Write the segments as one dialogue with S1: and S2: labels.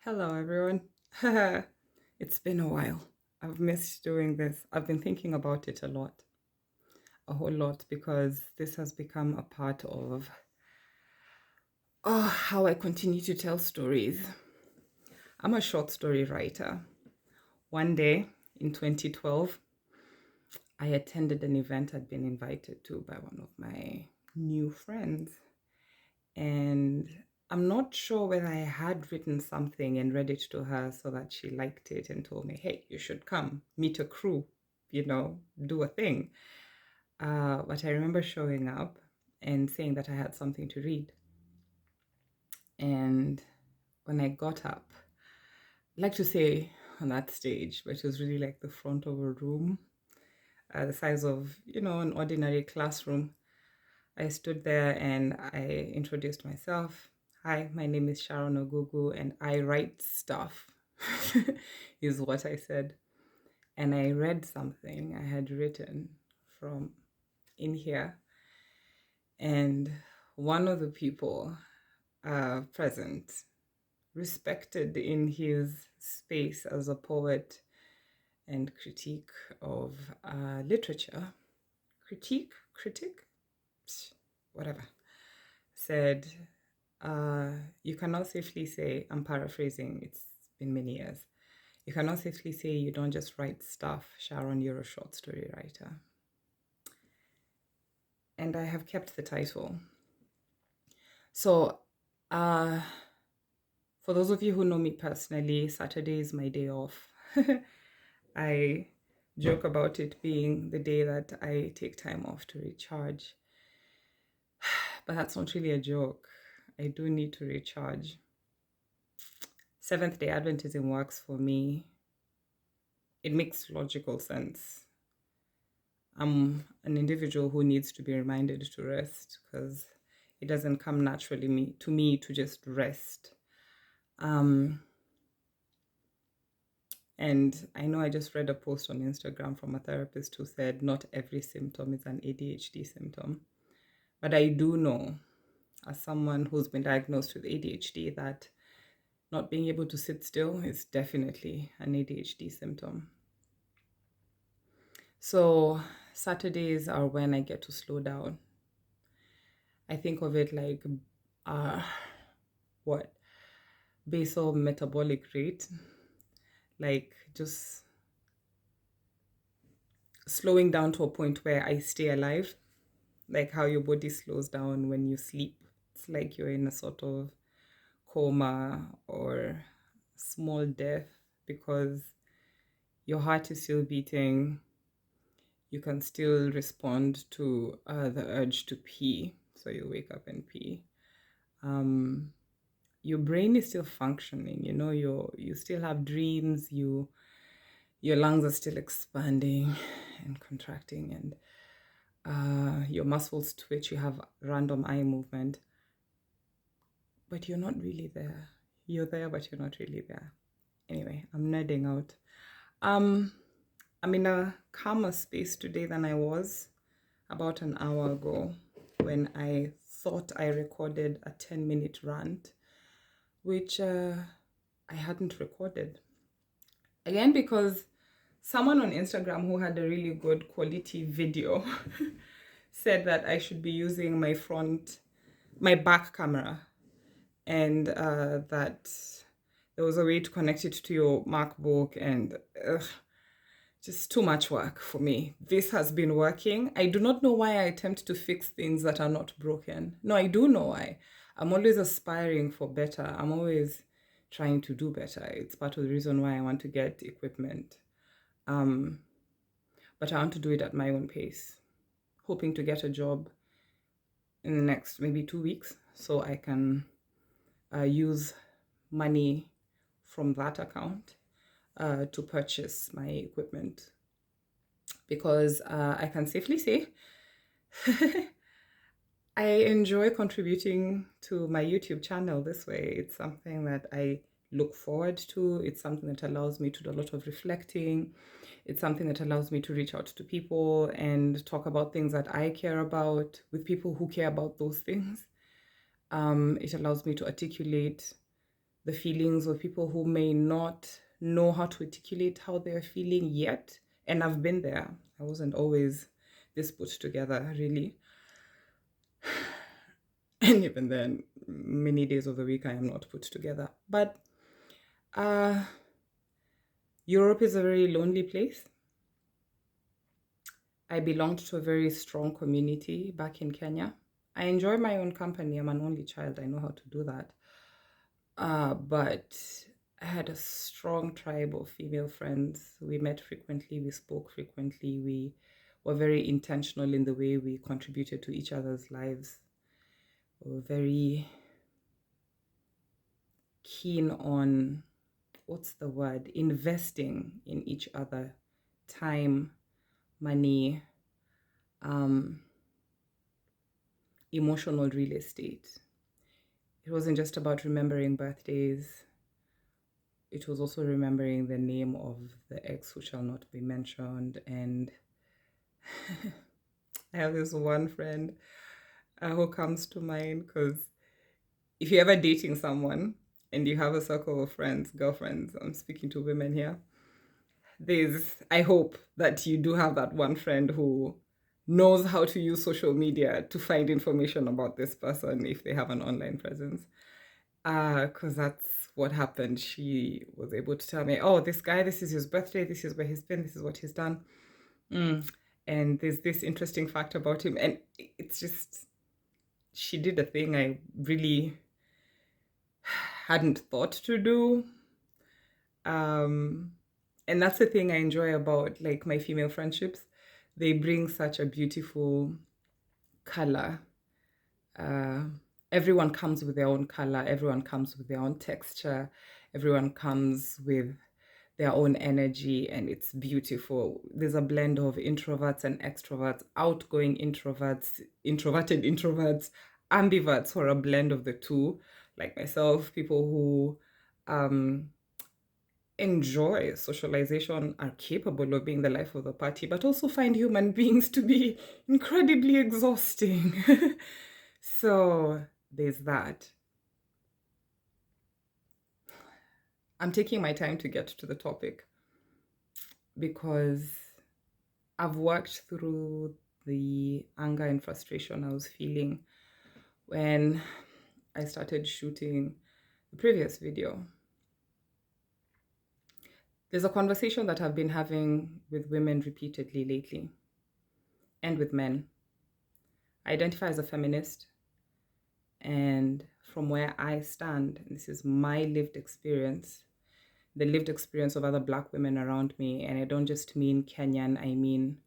S1: Hello, everyone. It's been a while. I've missed doing this. I've been thinking about it a whole lot, because this has become a part of how I continue to tell stories. I'm a short story writer. One day in 2012, I attended an event I'd been invited to by one of my new friends. And I'm not sure whether I had written something and read it to her so that she liked it and told me, hey, you should come, meet a crew, do a thing. But I remember showing up and saying that I had something to read. And when I got up, I like to say on that stage, but it was really like the front of a room, the size of, an ordinary classroom. I stood there and I introduced myself. Hi, my name is Sharon Ogugu and I write stuff, is what I said. And I read something I had written from in here. And one of the people present, respected in his space as a poet and critique of literature, critic, whatever, said, you cannot safely say, I'm paraphrasing, it's been many years. You cannot safely say you don't just write stuff, Sharon, you're a short story writer. And I have kept the title. So, for those of you who know me personally, Saturday is my day off. I joke about it being the day that I take time off to recharge. But that's not really a joke. I do need to recharge. Seventh-day Adventism works for me. It makes logical sense. I'm an individual who needs to be reminded to rest, because it doesn't come naturally to me to just rest. And I know I just read a post on Instagram from a therapist who said not every symptom is an ADHD symptom. But I do know, as someone who's been diagnosed with ADHD, that not being able to sit still is definitely an ADHD symptom. So Saturdays are when I get to slow down. I think of it like basal metabolic rate, like just slowing down to a point where I stay alive, like how your body slows down when you sleep. It's like you're in a sort of coma or small death, because your heart is still beating. You can still respond to the urge to pee, so you wake up and pee. Your brain is still functioning. You still have dreams. Your lungs are still expanding and contracting, and your muscles twitch. You have random eye movement, but you're not really there. You're there, but you're not really there. Anyway, I'm nerding out. I'm in a calmer space today than I was about an hour ago, when I thought I recorded a 10-minute rant, which I hadn't recorded. Again, because someone on Instagram who had a really good quality video said that I should be using my back camera, and that there was a way to connect it to your MacBook, and just too much work for me. This has been working. I do not know why I attempt to fix things that are not broken. No, I do know why. I'm always aspiring for better. I'm always trying to do better. It's part of the reason why I want to get equipment. But I want to do it at my own pace, hoping to get a job in the next maybe 2 weeks, so I can use money from that account to purchase my equipment, because I can safely say I enjoy contributing to my YouTube channel this way. It's something that I look forward to. It's something that allows me to do a lot of reflecting. It's something that allows me to reach out to people and talk about things that I care about with people who care about those things. It allows me to articulate the feelings of people who may not know how to articulate how they're feeling yet. And I've been there. I wasn't always this put together, really. And even then, many days of the week, I am not put together. But Europe is a very lonely place. I belonged to a very strong community back in Kenya. I enjoy my own company. I'm an only child. I know how to do that. But I had a strong tribe of female friends. We met frequently, we spoke frequently, we were very intentional in the way we contributed to each other's lives. We were very keen on, what's the word, investing in each other, time, money, emotional real estate. It wasn't just about remembering birthdays. It was also remembering the name of the ex who shall not be mentioned. And I have this one friend who comes to mind, because if you're ever dating someone and you have a circle of friends, girlfriends, I'm speaking to women here, I hope that you do have that one friend who knows how to use social media to find information about this person if they have an online presence. Because that's what happened. She was able to tell me, oh, this guy, this is his birthday, this is where he's been, this is what he's done. And there's this interesting fact about him. And it's just, she did a thing I really hadn't thought to do. And that's the thing I enjoy about like my female friendships. They bring such a beautiful color. Everyone comes with their own color. Everyone comes with their own texture. Everyone comes with their own energy, and it's beautiful. There's a blend of introverts and extroverts, outgoing introverts, introverted introverts, ambiverts, or a blend of the two, like myself, people who enjoy socialization, are capable of being the life of the party, but also find human beings to be incredibly exhausting. So there's that. I'm taking my time to get to the topic because I've worked through the anger and frustration I was feeling when I started shooting the previous video. There's a conversation that I've been having with women repeatedly lately, and with men. I identify as a feminist, and from where I stand, and this is my lived experience, the lived experience of other Black women around me, and I don't just mean Kenyan, I mean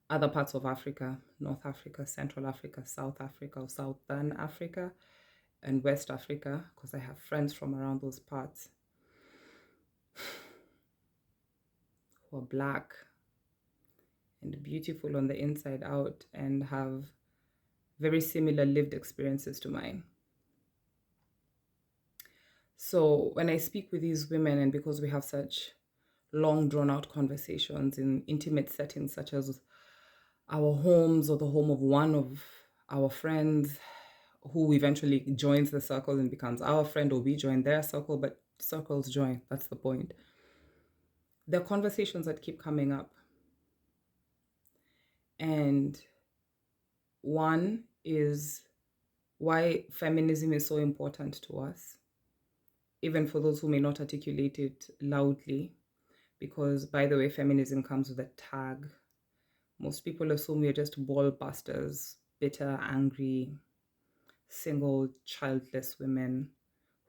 S1: other parts of Africa, North Africa, Central Africa, South Africa, or Southern Africa, and West Africa, because I have friends from around those parts who are Black and beautiful on the inside out and have very similar lived experiences to mine. So when I speak with these women, and because we have such long drawn out conversations in intimate settings such as our homes or the home of one of our friends who eventually joins the circle and becomes our friend, or we join their circle, but circles join, that's the point. There are conversations that keep coming up. And one is why feminism is so important to us, even for those who may not articulate it loudly, because, by the way, feminism comes with a tag. Most people assume we're just ball busters, bitter, angry, single, childless women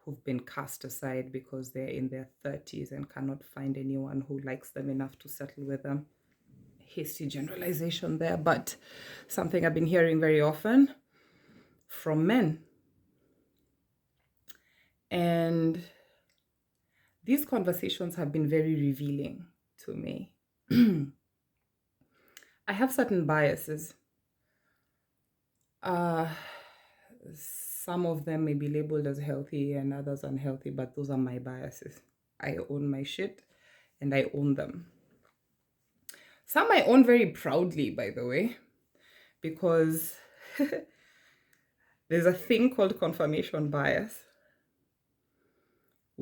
S1: who've been cast aside because they're in their 30s and cannot find anyone who likes them enough to settle with them. Hasty generalization there, but something I've been hearing very often from men. And these conversations have been very revealing to me. I have certain biases. Some of them may be labeled as healthy and others unhealthy, but those are my biases. I own my shit and I own them. Some I own very proudly, by the way, because there's a thing called confirmation bias,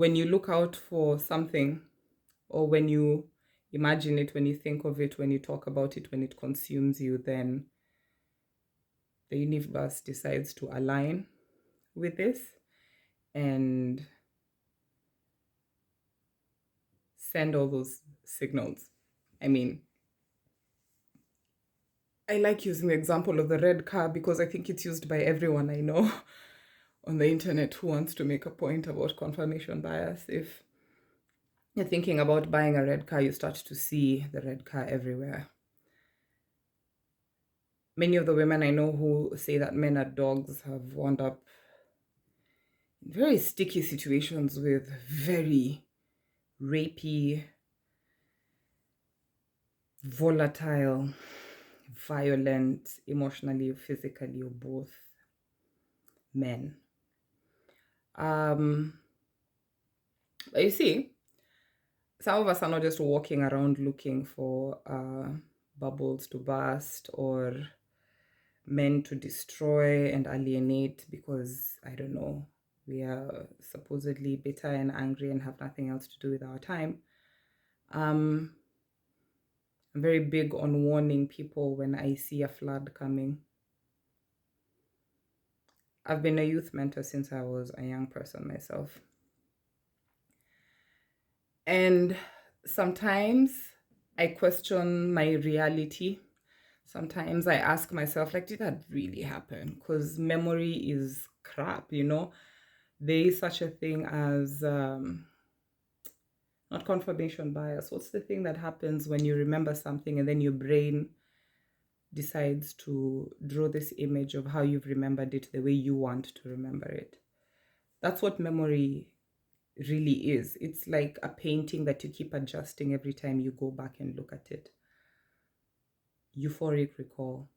S1: when you look out for something, or when you imagine it, when you think of it, when you talk about it, when it consumes you, then the universe decides to align with this and send all those signals. I mean, I like using the example of the red car because I think it's used by everyone I know on the internet who wants to make a point about confirmation bias. If you're thinking about buying a red car, you start to see the red car everywhere. Many of the women I know who say that men are dogs have wound up in very sticky situations with very rapey, volatile, violent, emotionally or physically, or both men. But you see, some of us are not just walking around looking for bubbles to burst or men to destroy and alienate because, I don't know, we are supposedly bitter and angry and have nothing else to do with our time. I'm very big on warning people when I see a flood coming. I've been a youth mentor since I was a young person myself. And sometimes I question my reality. Sometimes I ask myself, like, did that really happen? Because memory is crap, you know? There is such a thing as, not confirmation bias. What's the thing that happens when you remember something and then your brain decides to draw this image of how you've remembered it the way you want to remember it? That's what memory really is. It's like a painting that you keep adjusting every time you go back and look at it. Euphoric recall.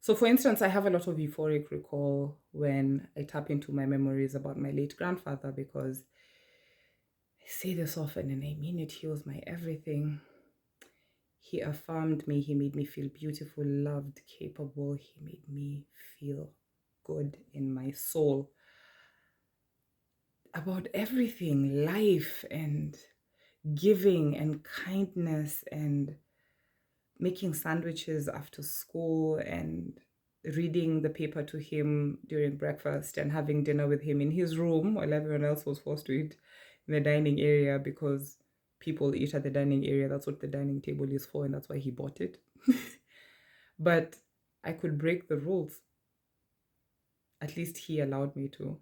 S1: So, for instance, I have a lot of euphoric recall when I tap into my memories about my late grandfather because I say this often and I mean it. He was my everything. He affirmed me. He made me feel beautiful, loved, capable. He made me feel good in my soul about everything, life and giving and kindness and making sandwiches after school and reading the paper to him during breakfast and having dinner with him in his room while everyone else was forced to eat in the dining area because people eat at the dining area. That's what the dining table is for, and that's why he bought it. But I could break the rules. At least he allowed me to.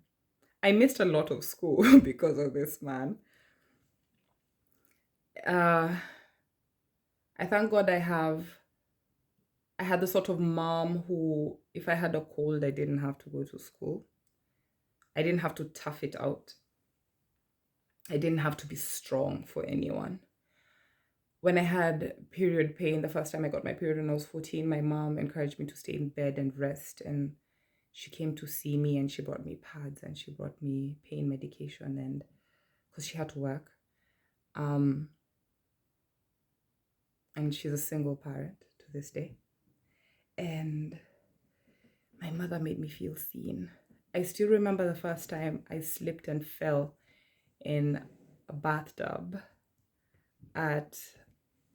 S1: I missed a lot of school because of this man. I thank God I had the sort of mom who, if I had a cold, I didn't have to go to school. I didn't have to tough it out. I didn't have to be strong for anyone. When I had period pain, the first time I got my period when I was 14, my mom encouraged me to stay in bed and rest. And she came to see me and she brought me pads and she brought me pain medication, and because she had to work. And she's a single parent to this day. And my mother made me feel seen. I still remember the first time I slipped and fell in a bathtub at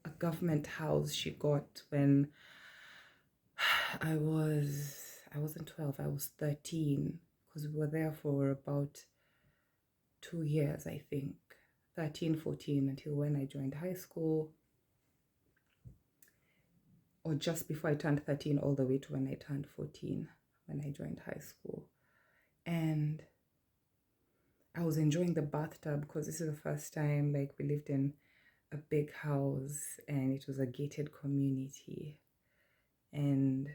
S1: a government house she got when I wasn't 12, I was 13, because we were there for about 2 years, I think. 13, 14, until when I joined high school, or just before I turned 13, all the way to when I turned 14, when I joined high school. And I was enjoying the bathtub because this is the first time, like, we lived in a big house and it was a gated community. And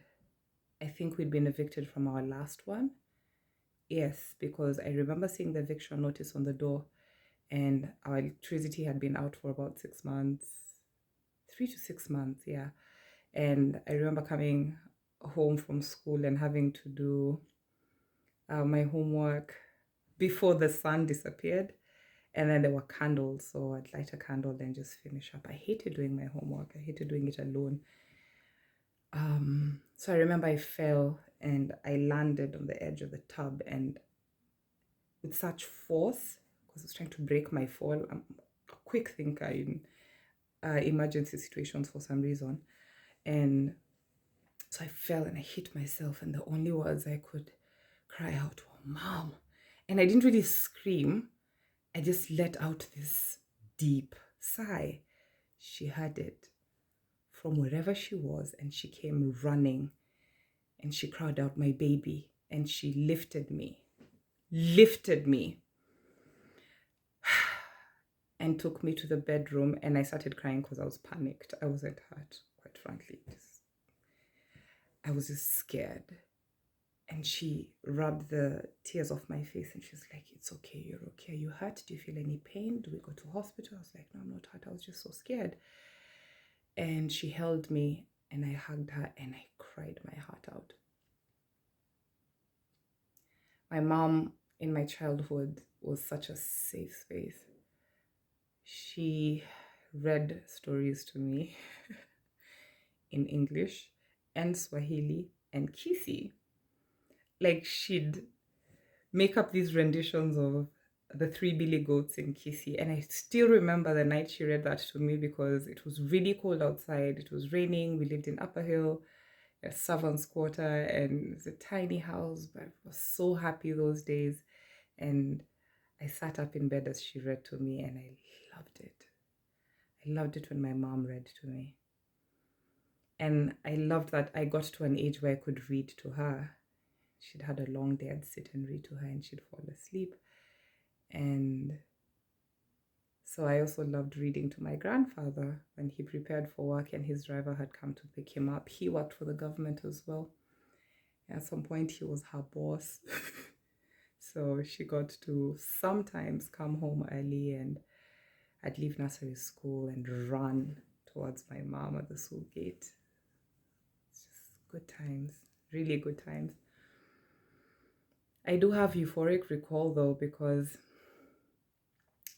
S1: I think we'd been evicted from our last one. Yes, because I remember seeing the eviction notice on the door and our electricity had been out for about 6 months, 3 to 6 months, yeah. And I remember coming home from school and having to do my homework before the sun disappeared. And then there were candles, so I'd light a candle, then just finish up. I hated doing my homework. I hated doing it alone. So I remember I fell and I landed on the edge of the tub, and with such force, because I was trying to break my fall. I'm a quick thinker in emergency situations for some reason. And so I fell and I hit myself, and the only words I could cry out were, "Mom." And I didn't really scream. I just let out this deep sigh. She heard it from wherever she was, and she came running, and she cried out, "My baby." And she lifted me, and took me to the bedroom. And I started crying because I was panicked. I wasn't hurt, quite frankly. I was just scared. And she rubbed the tears off my face, and she's like, "It's okay, you're okay. Are you hurt? Do you feel any pain? Do we go to hospital?" I was like, "No, I'm not hurt. I was just so scared." And she held me, and I hugged her, and I cried my heart out. My mom in my childhood was such a safe space. She read stories to me in English and Swahili and Kisi. Like, she'd make up these renditions of the Three Billy Goats in Kisi. And I still remember the night she read that to me, because it was really cold outside. It was raining. We lived in Upper Hill, a servant's quarter, and it was a tiny house, but I was so happy those days. And I sat up in bed as she read to me, and I loved it. I loved it when my mom read to me. And I loved that I got to an age where I could read to her. She'd had a long day, I'd sit and read to her, and she'd fall asleep. And so I also loved reading to my grandfather when he prepared for work and his driver had come to pick him up. He worked for the government as well. At some point, he was her boss. So she got to sometimes come home early, and I'd leave nursery school and run towards my mom at the school gate. It's just good times, really good times. I do have euphoric recall though, because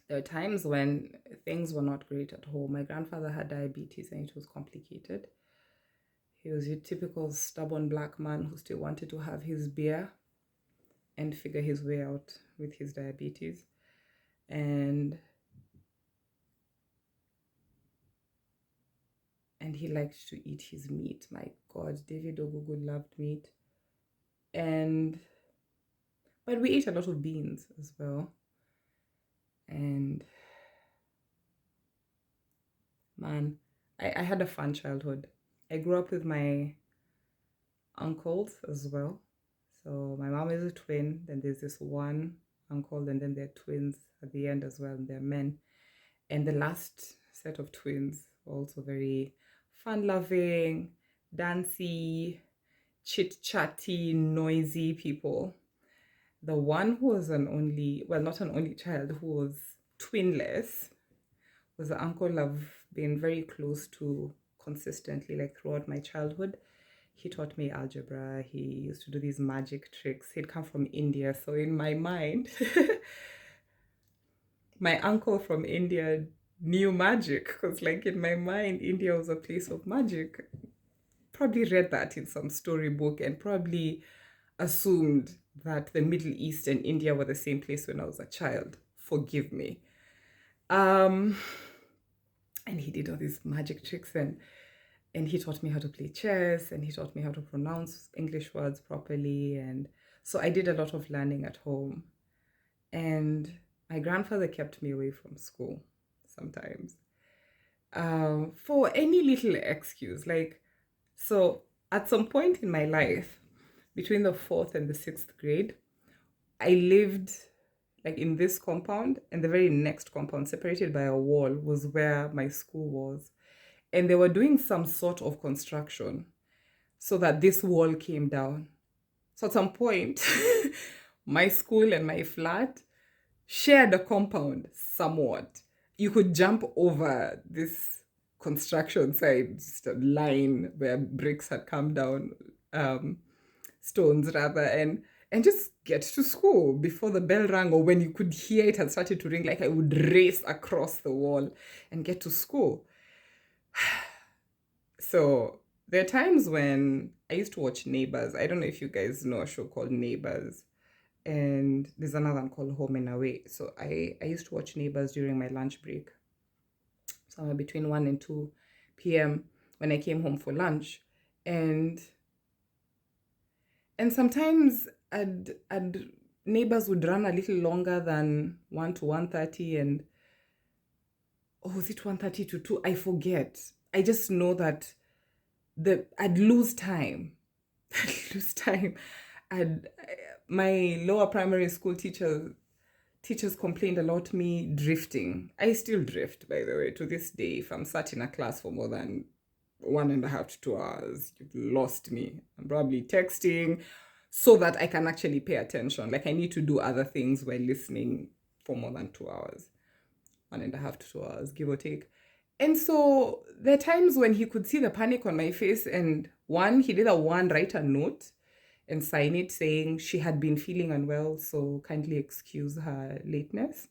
S1: there are times when things were not great at home. My grandfather had diabetes, and it was complicated. He was a typical stubborn black man who still wanted to have his beer and figure his way out with his diabetes. And he liked to eat his meat. My God, David Ogugu loved meat. But we ate a lot of beans as well. And man, I had a fun childhood. I grew up with my uncles as well. So my mom is a twin, then there's this one uncle, and then they're twins at the end as well, and they're men. And the last set of twins were also very fun-loving, dancey, chit-chatty, noisy people. The one who was not an only child, who was twinless, was the uncle I've been very close to consistently, like throughout my childhood. He taught me algebra. He used to do these magic tricks. He'd come from India. So in my mind, my uncle from India knew magic, because like in my mind, India was a place of magic. Probably read that in some storybook and probably assumed that the Middle East and India were the same place when I was a child. Forgive me. And he did all these magic tricks, and he taught me how to play chess, and he taught me how to pronounce English words properly. And so I did a lot of learning at home. And my grandfather kept me away from school sometimes for any little excuse. So at some point in my life, between the 4th and the 6th grade, I lived like in this compound, and the very next compound, separated by a wall, was where my school was. And they were doing some sort of construction so that this wall came down. So at some point, my school and my flat shared a compound somewhat. You could jump over this construction site, just a line where bricks had come down, stones rather, and just get to school before the bell rang, or when you could hear it had started to ring. Like, I would race across the wall and get to school. So there are times when I used to watch Neighbors. I don't know if you guys know a show called Neighbors. and there's another one called Home and Away. So I used to watch Neighbors during my lunch break, somewhere between 1 and 2 p.m. when I came home for lunch. And sometimes I'd Neighbors would run a little longer than 1 to 1:30, and was it 1:30 to 2? I forget. I just know that I'd lose time. I'd lose time. And my lower primary school teachers complained about me drifting. I still drift, by the way, to this day. If I'm sat in a class for more than 1.5 to 2 hours, you've lost me. I'm probably texting so that I can actually pay attention. Like, I need to do other things while listening for more than 2 hours, 1.5 to 2 hours, give or take. And so there are times when he could see the panic on my face, and he'd either write a note and sign it saying she had been feeling unwell, so kindly excuse her lateness.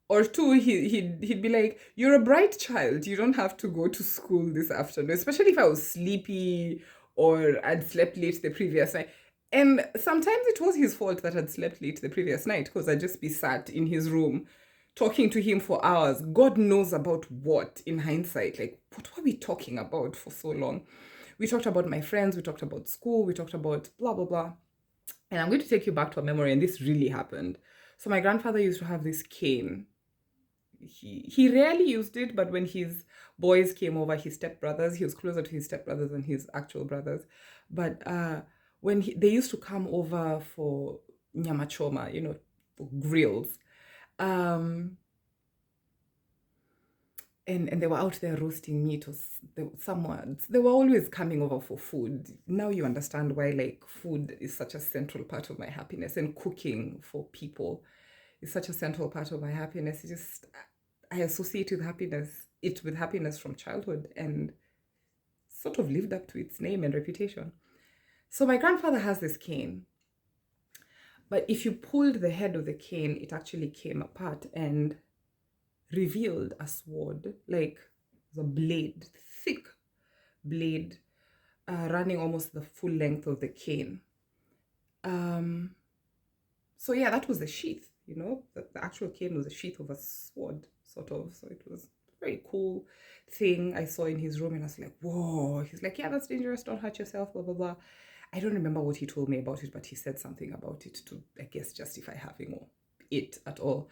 S1: Or two, he'd be like, "You're a bright child. You don't have to go to school this afternoon," especially if I was sleepy or I'd slept late the previous night. And sometimes it was his fault that I'd slept late the previous night, because I'd just be sat in his room talking to him for hours. God knows about what, in hindsight. Like, what were we talking about for so long? We talked about my friends, we talked about school, we talked about blah, blah, blah. And I'm going to take you back to a memory, and this really happened. So my grandfather used to have this cane. He rarely used it, but when his boys came over, his stepbrothers, he was closer to his stepbrothers than his actual brothers. But when they used to come over for nyama choma, for grills, and they were out there roasting meat, or they were always coming over for food. Now you understand why, like, food is such a central part of my happiness, and cooking for people is such a central part of my happiness. I associate with happiness from childhood, and sort of lived up to its name and reputation. So my grandfather has this cane, but if you pulled the head of the cane, it actually came apart and revealed a sword, like the blade, thick blade, running almost the full length of the cane. So yeah, that was the sheath, the actual cane was a sheath of a sword, sort of. So it was a very cool thing I saw in his room, and I was like, whoa. He's like, yeah, that's dangerous, don't hurt yourself, blah, blah, blah. I don't remember what he told me about it, but he said something about it to, I guess, justify having it at all.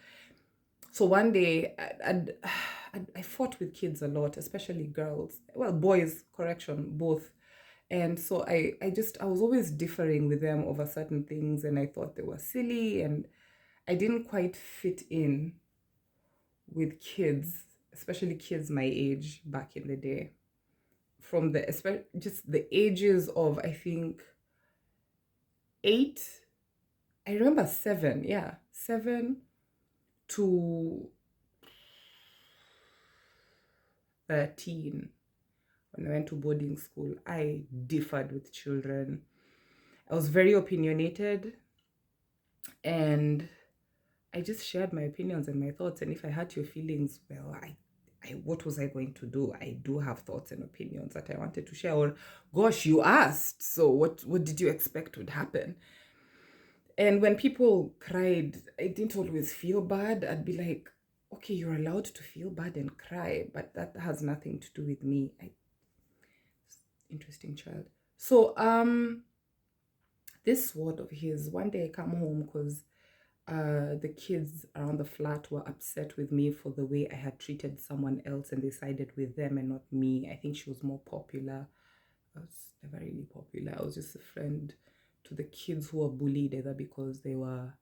S1: So one day, I fought with kids a lot, especially girls. Well, boys, correction, both. And so I was always differing with them over certain things, and I thought they were silly, and I didn't quite fit in with kids, especially kids my age back in the day. From just the ages of, I think, 8, I remember 7, yeah, 7 to 13. When I went to boarding school, I differed with children. I was very opinionated, and I just shared my opinions and my thoughts. And if I hurt your feelings, well, what was I going to do? I do have thoughts and opinions that I wanted to share. Or, gosh, you asked, so what did you expect would happen? And when people cried, I didn't always feel bad. I'd be like, okay, you're allowed to feel bad and cry, but that has nothing to do with me. Interesting child. So this sword of his, one day I come home because the kids around the flat were upset with me for the way I had treated someone else, and they sided with them and not me. I think she was more popular. I was never really popular. I was just a friend to the kids who were bullied, either because they were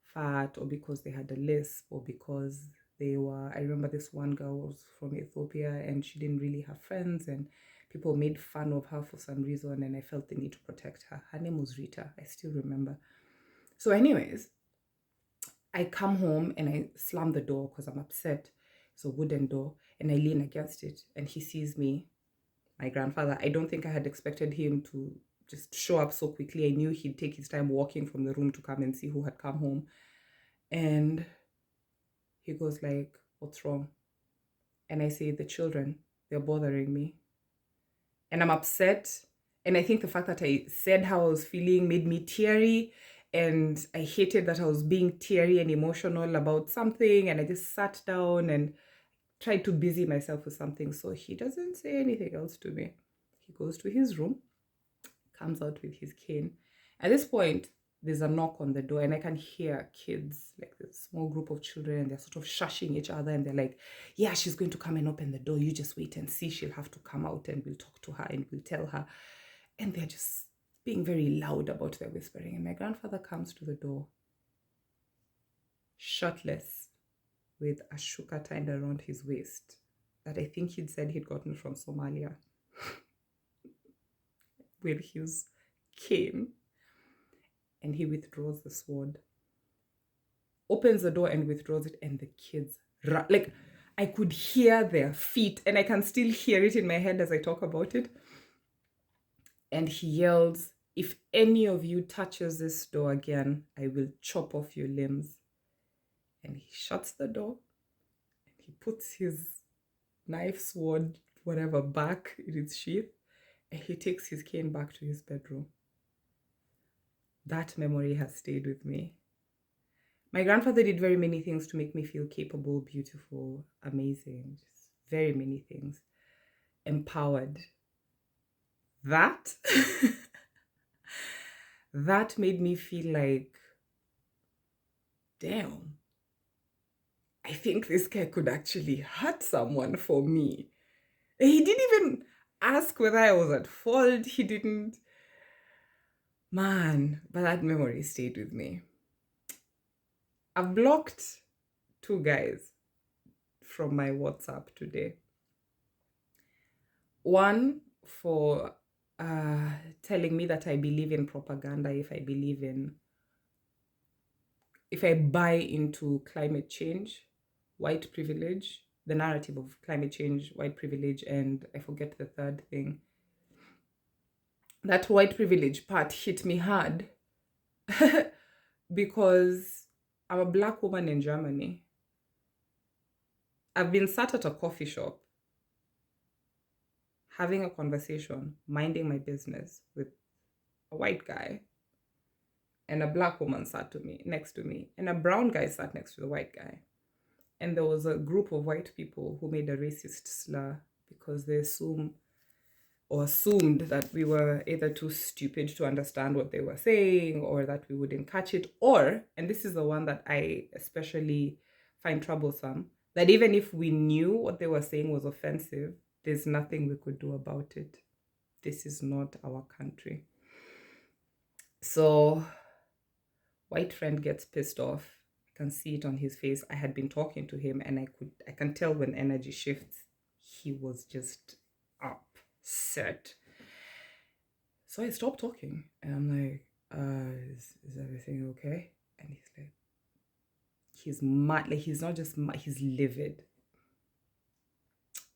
S1: fat, or because they had a lisp, or because I remember this one girl was from Ethiopia, and she didn't really have friends, and people made fun of her for some reason, and I felt the need to protect her. Her name was Rita. I still remember. So anyways, I come home and I slam the door because I'm upset. It's a wooden door, and I lean against it, and he sees me, my grandfather. I don't think I had expected him to just show up so quickly. I knew he'd take his time walking from the room to come and see who had come home. And he goes like, what's wrong? And I say, the children, they're bothering me. And I'm upset, And I think the fact that I said how I was feeling made me teary. And I hated that I was being teary and emotional about something. And I just sat down and tried to busy myself with something. So he doesn't say anything else to me. He goes to his room, comes out with his cane. At this point, there's a knock on the door, and I can hear kids, like this small group of children, and they're sort of shushing each other, and they're like, yeah, she's going to come and open the door. You just wait and see. She'll have to come out, and we'll talk to her and we'll tell her. And they're just being very loud about their whispering. And my grandfather comes to the door, shirtless, with a shuka tied around his waist that I think he'd said he'd gotten from Somalia, with his cane. And he withdraws the sword, opens the door and withdraws it, and the kids run. Like, I could hear their feet, and I can still hear it in my head as I talk about it. And he yells, if any of you touches this door again, I will chop off your limbs. And he shuts the door, and he puts his knife, sword, whatever, back in its sheath, and he takes his cane back to his bedroom. That memory has stayed with me. My grandfather did very many things to make me feel capable, beautiful, amazing, just very many things. Empowered. That that made me feel like, damn, I think this guy could actually hurt someone for me. He didn't even ask whether I was at fault. He didn't. Man, but that memory stayed with me. I've blocked 2 guys from my WhatsApp today. One for telling me that I believe in propaganda, if I buy into climate change, white privilege, the narrative of climate change, white privilege, and I forget the third thing. That white privilege part hit me hard because I'm a Black woman in Germany. I've been sat at a coffee shop having a conversation, minding my business with a white guy, and a Black woman sat next to me, and a brown guy sat next to the white guy. And there was a group of white people who made a racist slur because they assumed that we were either too stupid to understand what they were saying, or that we wouldn't catch it, or, and this is the one that I especially find troublesome, that even if we knew what they were saying was offensive, there's nothing we could do about it. This is not our country. So, white friend gets pissed off. I can see it on his face. I had been talking to him, and I can tell when energy shifts. He was just upset. So I stopped talking, and I'm like, is everything okay? And he's like, he's mad. Like, he's not just mad, he's livid.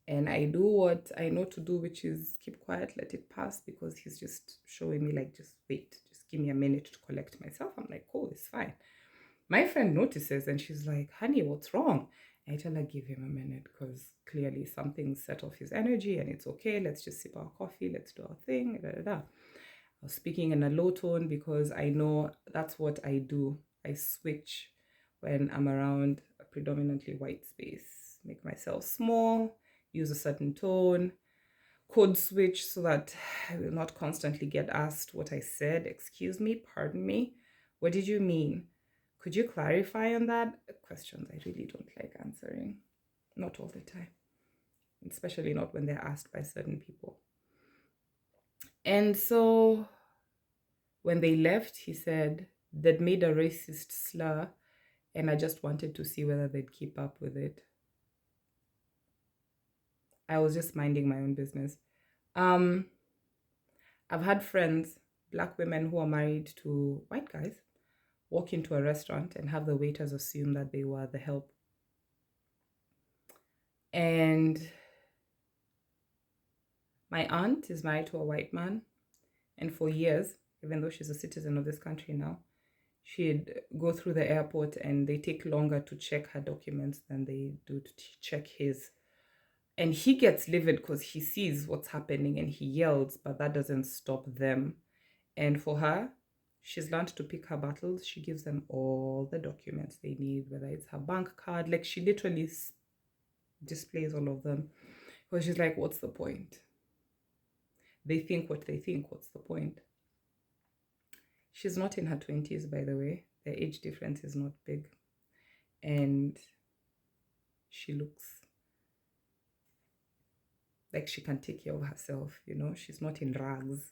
S1: And I do what I know to do, which is keep quiet, let it pass, because he's just showing me like, just wait, just give me a minute to collect myself. I'm like, cool, it's fine. My friend notices, and she's like, honey, what's wrong? I tell her, give him a minute, because clearly something set off his energy, and it's okay. Let's just sip our coffee. Let's do our thing. Da, da, da. I was speaking in a low tone because I know that's what I do. I switch when I'm around a predominantly white space. Make myself small, use a certain tone, code switch so that I will not constantly get asked what I said. Excuse me, pardon me. What did you mean? Could you clarify on that? Questions I really don't like answering. Not all the time. Especially not when they're asked by certain people. And so when they left, he said they'd made a racist slur, and I just wanted to see whether they'd keep up with it. I was just minding my own business. I've had friends, Black women who are married to white guys, walk into a restaurant and have the waiters assume that they were the help. And my aunt is married to a white man, and for years, even though she's a citizen of this country now, she'd go through the airport and they take longer to check her documents than they do to check his. And he gets livid because he sees what's happening and he yells, but that doesn't stop them. And for her, she's learned to pick her battles. She gives them all the documents they need, whether it's her bank card. Like, she literally displays all of them. Because she's like, what's the point? They think what they think. What's the point? She's not in her 20s, by the way. Their age difference is not big. And she looks like she can take care of herself, you know? She's not in rags.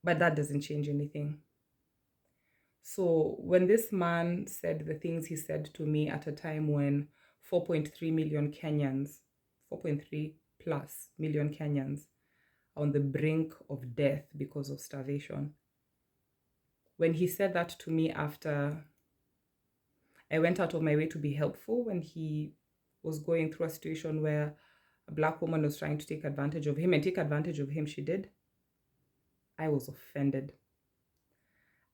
S1: But that doesn't change anything. So when this man said the things he said to me at a time when 4.3 million Kenyans, 4.3 plus million Kenyans are on the brink of death because of starvation, when he said that to me after I went out of my way to be helpful, when he was going through a situation where a Black woman was trying to take advantage of him, and take advantage of him she did, I was offended.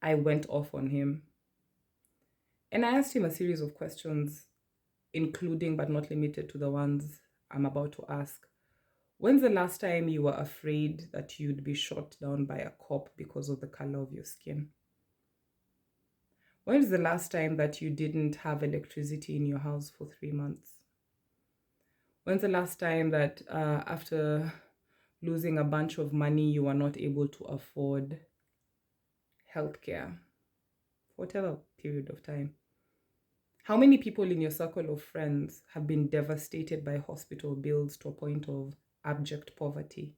S1: I went off on him. And I asked him a series of questions, including but not limited to the ones I'm about to ask. When's the last time you were afraid that you'd be shot down by a cop because of the color of your skin? When's the last time that you didn't have electricity in your house for 3 months? When's the last time that after losing a bunch of money, you were not able to afford healthcare for whatever period of time? How many people in your circle of friends have been devastated by hospital bills to a point of abject poverty?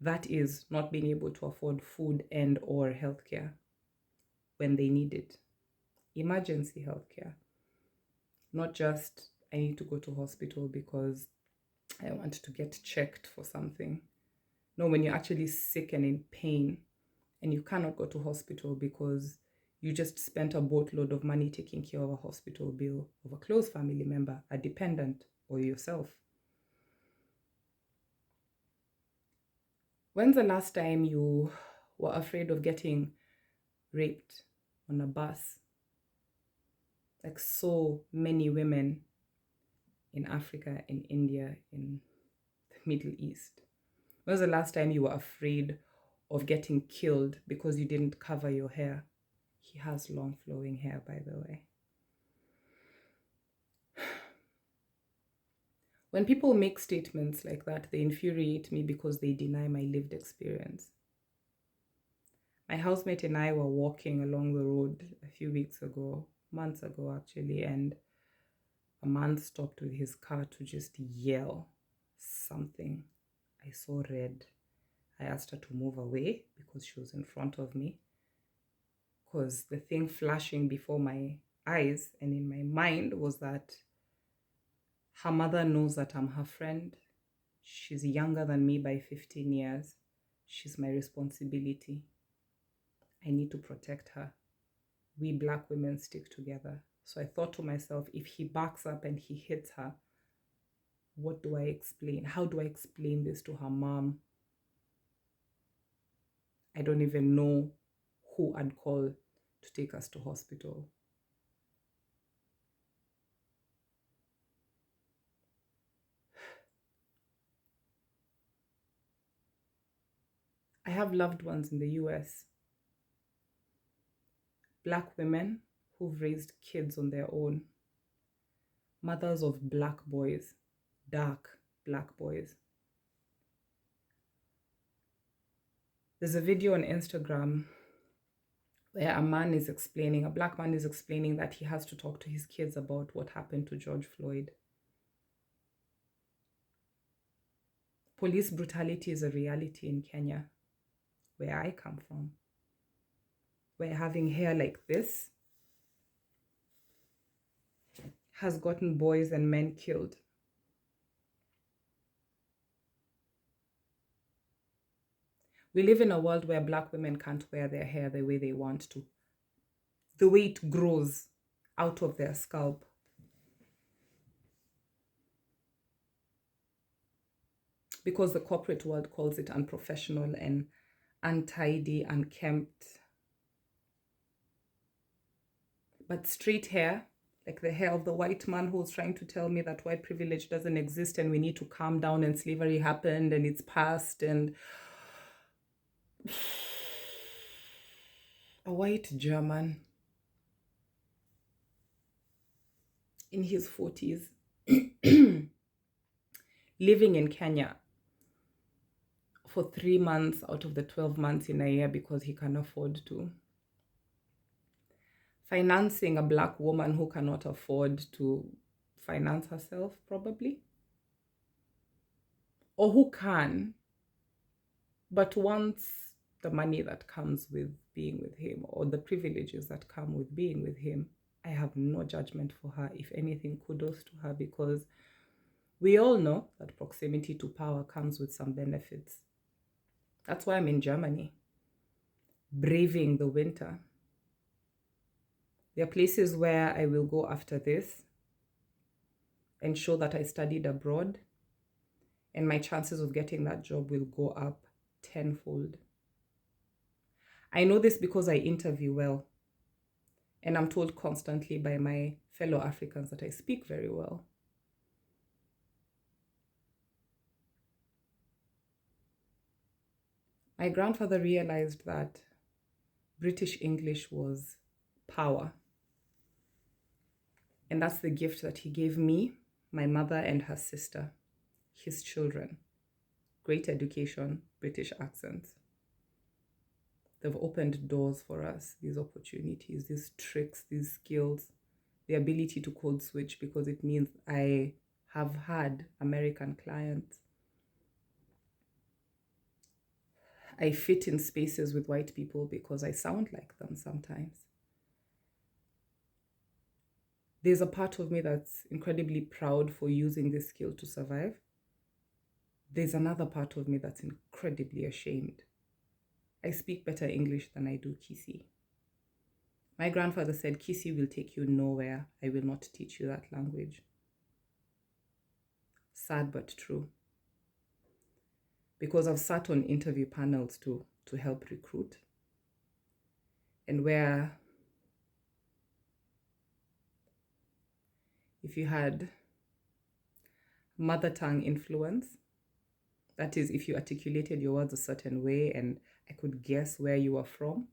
S1: That is not being able to afford food and or healthcare when they need it. Emergency healthcare. Not just I need to go to hospital because I want to get checked for something. No, when you're actually sick and in pain and you cannot go to hospital because you just spent a boatload of money taking care of a hospital bill of a close family member, a dependent, or yourself. When's the last time you were afraid of getting raped on a bus? Like so many women in Africa, in India, in the Middle East. When was the last time you were afraid of getting killed because you didn't cover your hair? He has long flowing hair, by the way. When people make statements like that, they infuriate me because they deny my lived experience. My housemate and I were walking along the road a few weeks ago, months ago actually, and a man stopped with his car to just yell something. I saw red. I asked her to move away because she was in front of me. Because the thing flashing before my eyes and in my mind was that her mother knows that I'm her friend. She's younger than me by 15 years. She's my responsibility. I need to protect her. We Black women stick together. So I thought to myself, if he backs up and he hits her, what do I explain? How do I explain this to her mom? I don't even know who I'd call to take us to hospital. I have loved ones in the US. Black women who've raised kids on their own. Mothers of Black boys, dark Black boys. There's a video on Instagram where a Black man is explaining that he has to talk to his kids about what happened to George Floyd. Police brutality is a reality in Kenya, where I come from, where having hair like this has gotten boys and men killed. We live in a world where Black women can't wear their hair the way they want to, the way it grows out of their scalp. Because the corporate world calls it unprofessional and untidy, unkempt. But straight hair Like the hair of the white man who's trying to tell me that white privilege doesn't exist and we need to calm down and slavery happened and it's past. And a white German in his 40s living in Kenya for 3 months out of the 12 months in a year because he can afford to. Financing a black woman who cannot afford to finance herself, probably. Or who can, but wants the money that comes with being with him or the privileges that come with being with him. I have no judgment for her. If anything, kudos to her, because we all know that proximity to power comes with some benefits. That's why I'm in Germany, braving the winter. There are places where I will go after this and show that I studied abroad, and my chances of getting that job will go up tenfold. I know this because I interview well, and I'm told constantly by my fellow Africans that I speak very well. My grandfather realized that British English was power. And that's the gift that he gave me, my mother and her sister, his children. Great education, British accents. They've opened doors for us, these opportunities, these tricks, these skills, the ability to code switch, because it means I have had American clients. I fit in spaces with white people because I sound like them sometimes. There's a part of me that's incredibly proud for using this skill to survive. There's another part of me that's incredibly ashamed. I speak better English than I do Kisi. My grandfather said, Kisi will take you nowhere. I will not teach you that language. Sad but true. Because I've sat on interview panels to help recruit. And where if you had mother tongue influence, that is, if you articulated your words a certain way and I could guess where you are from,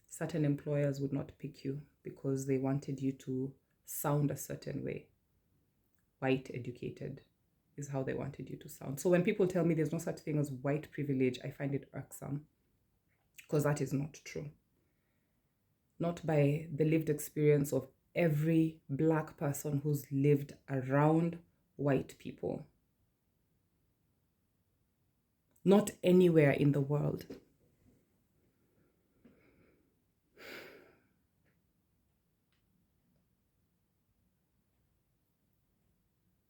S1: certain employers would not pick you because they wanted you to sound a certain way. White educated is how they wanted you to sound. So when people tell me there's no such thing as white privilege, I find it irksome because that is not true. Not by the lived experience of every black person who's lived around white people. Not anywhere in the world.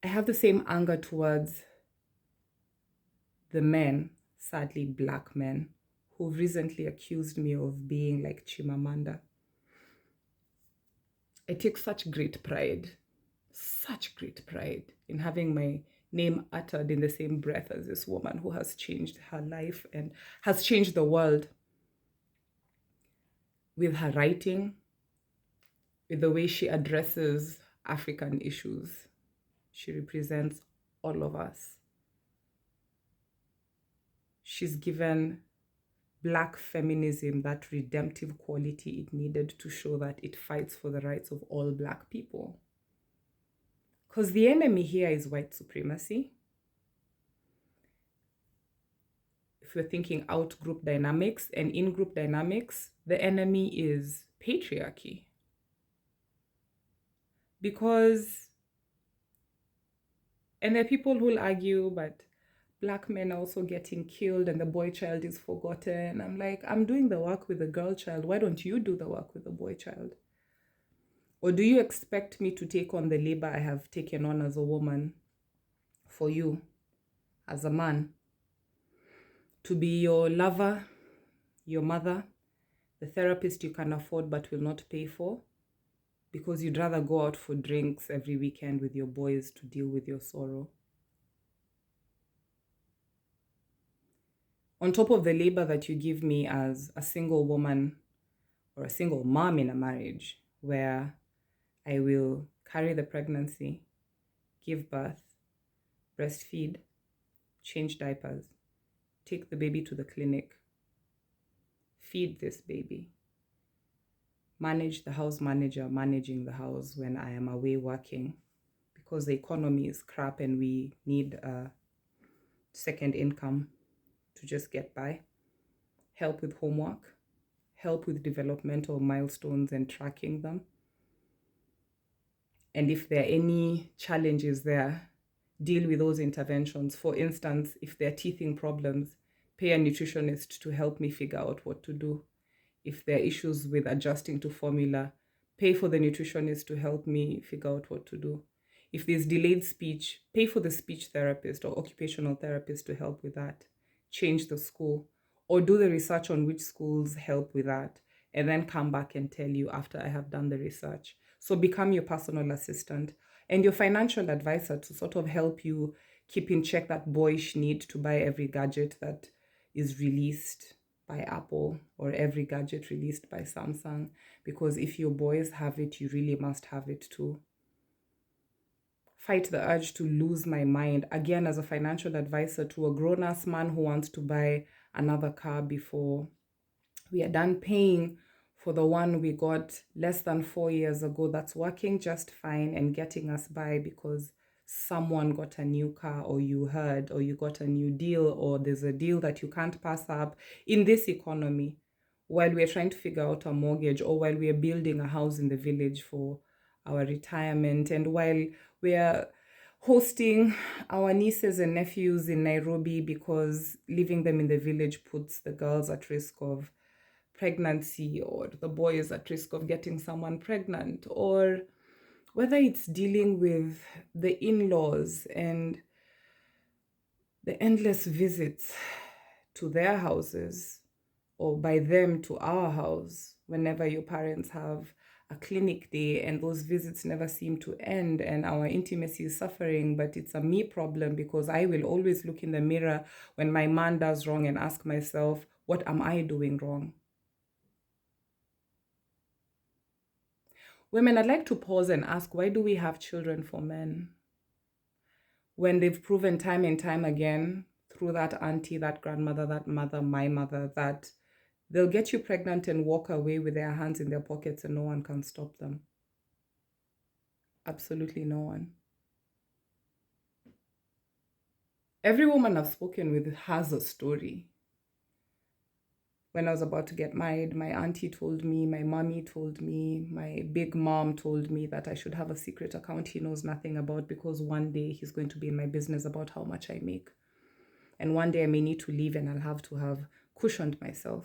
S1: I have the same anger towards the men, sadly black men, who recently accused me of being like Chimamanda. I take such great pride in having my name uttered in the same breath as this woman who has changed her life and has changed the world with her writing, with the way she addresses African issues. She represents all of us. She's given Black feminism that redemptive quality it needed to show that it fights for the rights of all Black people. Because the enemy here is white supremacy. If we're thinking out group dynamics and in group dynamics, the enemy is patriarchy. Because, and there are people who will argue, but Black men are also getting killed and the boy child is forgotten. I'm like, I'm doing the work with the girl child. Why don't you do the work with the boy child? Or do you expect me to take on the labor I have taken on as a woman for you, as a man? To be your lover, your mother, the therapist you can afford but will not pay for, because you'd rather go out for drinks every weekend with your boys to deal with your sorrow. On top of the labor that you give me as a single woman or a single mom in a marriage, where I will carry the pregnancy, give birth, breastfeed, change diapers, take the baby to the clinic, feed this baby, manage the house manager managing the house when I am away working because the economy is crap and we need a second income to just get by, help with homework, help with developmental milestones and tracking them. And if there are any challenges there, deal with those interventions. For instance, if there are teething problems, pay a nutritionist to help me figure out what to do. If there are issues with adjusting to formula, pay for the nutritionist to help me figure out what to do. If there's delayed speech, pay for the speech therapist or occupational therapist to help with that. Change the school or do the research on which schools help with that, and then come back and tell you after I have done the research. So become your personal assistant and your financial advisor to sort of help you keep in check that boyish need to buy every gadget that is released by Apple or every gadget released by Samsung. Because if your boys have it, you really must have it too. Fight the urge to lose my mind, again, as a financial advisor to a grown-ass man who wants to buy another car before we are done paying for the one we got less than 4 years ago that's working just fine and getting us by because someone got a new car, or you heard, or you got a new deal, or there's a deal that you can't pass up in this economy while we're trying to figure out a mortgage, or while we're building a house in the village for our retirement, and while we're hosting our nieces and nephews in Nairobi because leaving them in the village puts the girls at risk of pregnancy, or the boy is at risk of getting someone pregnant, or whether it's dealing with the in-laws and the endless visits to their houses or by them to our house whenever your parents have a clinic day and those visits never seem to end and our intimacy is suffering, but it's a me problem because I will always look in the mirror when my man does wrong and ask myself, what am I doing wrong? Women, I'd like to pause and ask, why do we have children for men? When they've proven time and time again through that auntie, that grandmother, that mother, my mother, that they'll get you pregnant and walk away with their hands in their pockets and no one can stop them. Absolutely no one. Every woman I've spoken with has a story. When I was about to get married, my auntie told me, my mommy told me, my big mom told me that I should have a secret account he knows nothing about because one day he's going to be in my business about how much I make. And one day I may need to leave and I'll have to have cushioned myself.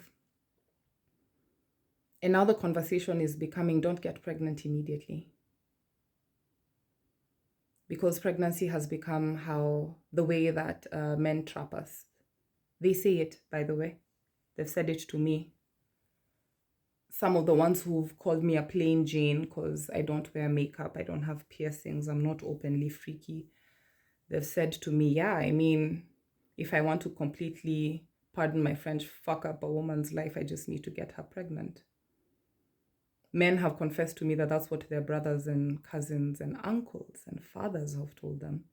S1: And now the conversation is becoming, don't get pregnant immediately. Because pregnancy has become the way that men trap us. They say it, by the way. They've said it to me. Some of the ones who've called me a plain Jane because I don't wear makeup, I don't have piercings, I'm not openly freaky. They've said to me, yeah, I mean, if I want to completely, pardon my French, fuck up a woman's life, I just need to get her pregnant. Men have confessed to me that that's what their brothers and cousins and uncles and fathers have told them.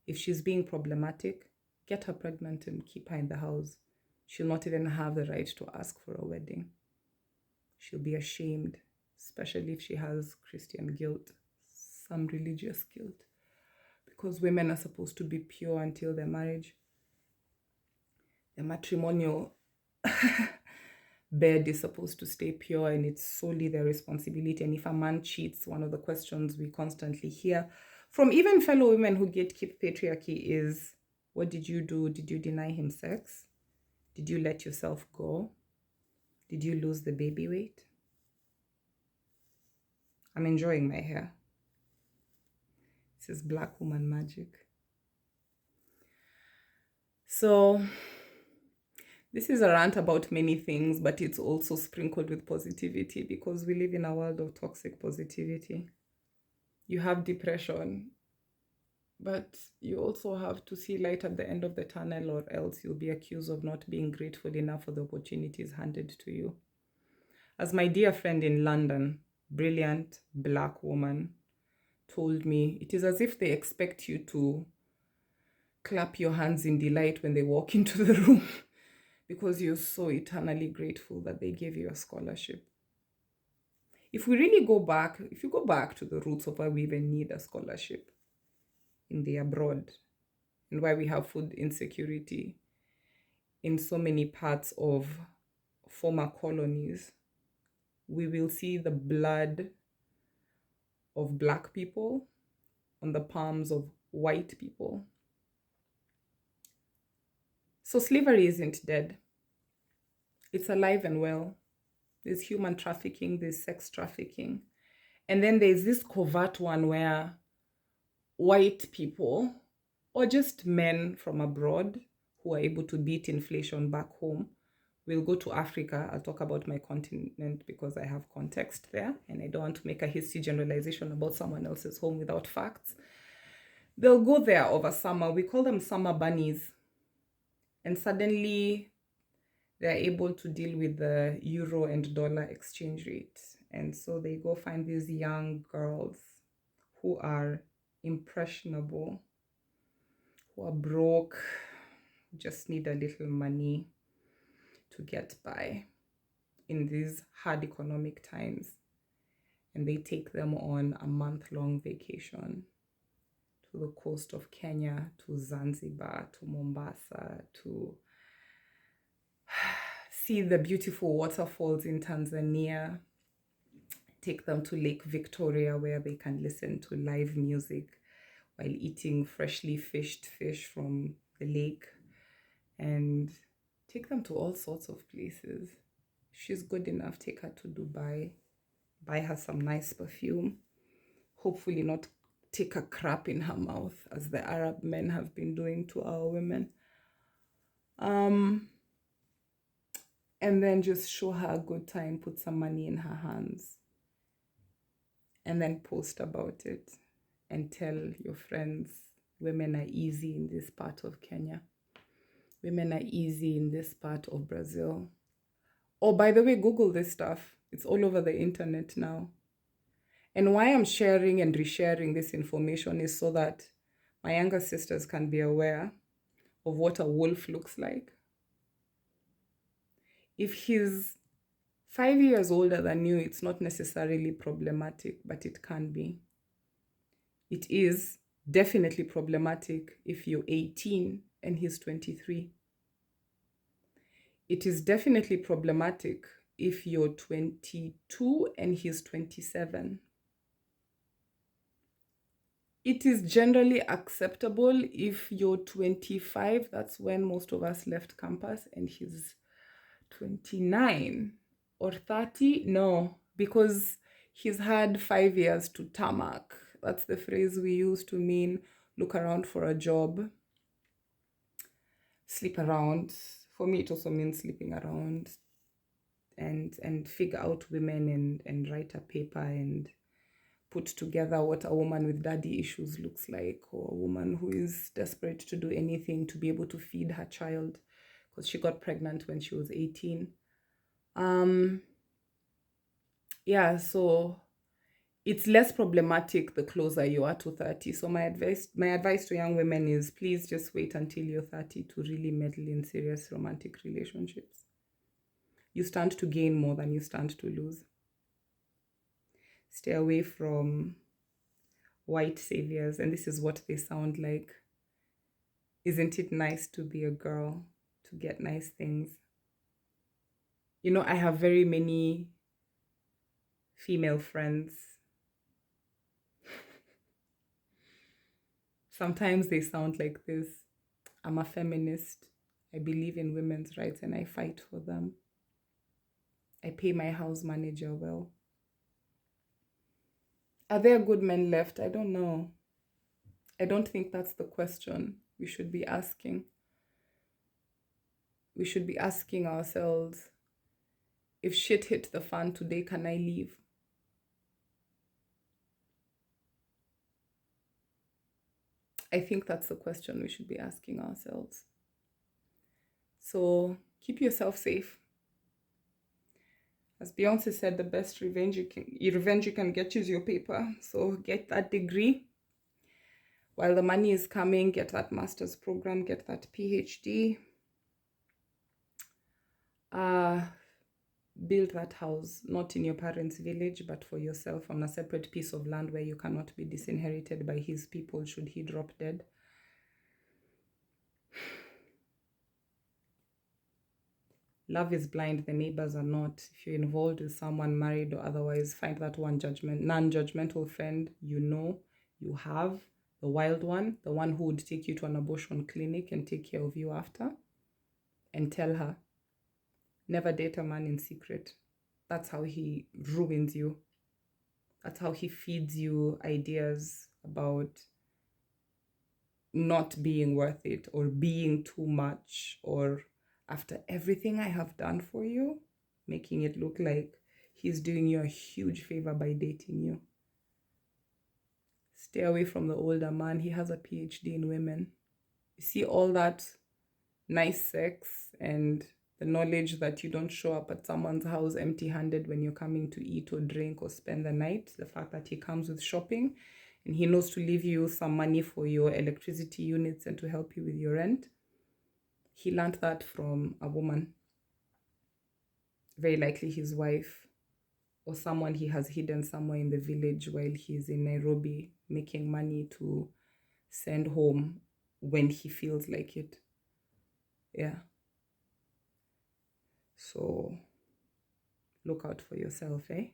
S1: If she's being problematic, get her pregnant and keep her in the house. She'll not even have the right to ask for a wedding. She'll be ashamed, especially if she has Christian guilt, some religious guilt, because women are supposed to be pure until their marriage. Their matrimonial bed is supposed to stay pure and it's solely their responsibility. And if a man cheats, one of the questions we constantly hear from even fellow women who gatekeep patriarchy is, what did you do? Did you deny him sex? Did you let yourself go? Did you lose the baby weight? I'm enjoying my hair. This is Black woman magic. So this is a rant about many things, but it's also sprinkled with positivity because we live in a world of toxic positivity. You have depression, but you also have to see light at the end of the tunnel, or else you'll be accused of not being grateful enough for the opportunities handed to you. As my dear friend in London, brilliant Black woman told me it is as if they expect you to clap your hands in delight when they walk into the room because you're so eternally grateful that they gave you a scholarship. If we really go back, if you go back to the roots of why we even need a scholarship in the abroad and why we have food insecurity in so many parts of former colonies, we will see the blood of Black people on the palms of white people. So slavery isn't dead. It's alive and well. There's human trafficking, there's sex trafficking. And then there's this covert one where white people or just men from abroad who are able to beat inflation back home will go to Africa. I'll talk about my continent because I have context there and I don't want to make a hasty generalization about someone else's home without facts. They'll go there over summer. We call them summer bunnies. And suddenly they're able to deal with the euro and dollar exchange rate. And so they go find these young girls who are impressionable, who are broke, just need a little money to get by in these hard economic times. And they take them on a month-long vacation to the coast of Kenya, to Zanzibar, to Mombasa, to see the beautiful waterfalls in Tanzania, take them to Lake Victoria where they can listen to live music while eating freshly fished fish from the lake, and take them to all sorts of places. If she's good enough, take her to Dubai, buy her some nice perfume, hopefully not take a crap in her mouth as the Arab men have been doing to our women. And then just show her a good time, put some money in her hands, and then post about it and tell your friends, women are easy in this part of Kenya. Women are easy in this part of Brazil. Oh, by the way, Google this stuff. It's all over the internet now. And why I'm sharing and resharing this information is so that my younger sisters can be aware of what a wolf looks like. If he's 5 years older than you, it's not necessarily problematic, but it can be. It is definitely problematic if you're 18 and he's 23. It is definitely problematic if you're 22 and he's 27. It is generally acceptable if you're 25, that's when most of us left campus, and he's 29 or 30. No, because he's had 5 years to tarmac. That's the phrase we use to mean look around for a job, sleep around. For me, it also means sleeping around and figure out women and write a paper and put together what a woman with daddy issues looks like, or a woman who is desperate to do anything to be able to feed her child because she got pregnant when she was 18. Yeah, so it's less problematic the closer you are to 30. So my advice to young women is please just wait until you're 30 to really meddle in serious romantic relationships. You stand to gain more than you stand to lose. Stay away from white saviors, and this is what they sound like. Isn't it nice to be a girl, to get nice things? You know, I have very many female friends. Sometimes they sound like this. I'm a feminist. I believe in women's rights and I fight for them. I pay my house manager well. Are there good men left? I don't know. I don't think that's the question we should be asking. We should be asking ourselves, if shit hit the fan today, can I leave? I think that's the question we should be asking ourselves. So keep yourself safe. As Beyonce said, the best revenge you can get is your paper. So get that degree. While the money is coming, get that master's program, get that PhD. Build that house, not in your parents' village, but for yourself on a separate piece of land where you cannot be disinherited by his people should he drop dead. Love is blind, the neighbors are not. If you're involved with someone married or otherwise, find that one non-judgmental friend you have, the wild one, the one who would take you to an abortion clinic and take care of you after, and tell her, never date a man in secret. That's how he ruins you. That's how he feeds you ideas about not being worth it or being too much, or after everything I have done for you, making it look like he's doing you a huge favor by dating you. Stay away from the older man. He has a PhD in women. You see all that nice sex and the knowledge that you don't show up at someone's house empty-handed when you're coming to eat or drink or spend the night. The fact that he comes with shopping and he knows to leave you some money for your electricity units and to help you with your rent. He learned that from a woman, very likely his wife, or someone he has hidden somewhere in the village while he's in Nairobi making money to send home when he feels like it. Yeah. So look out for yourself, eh?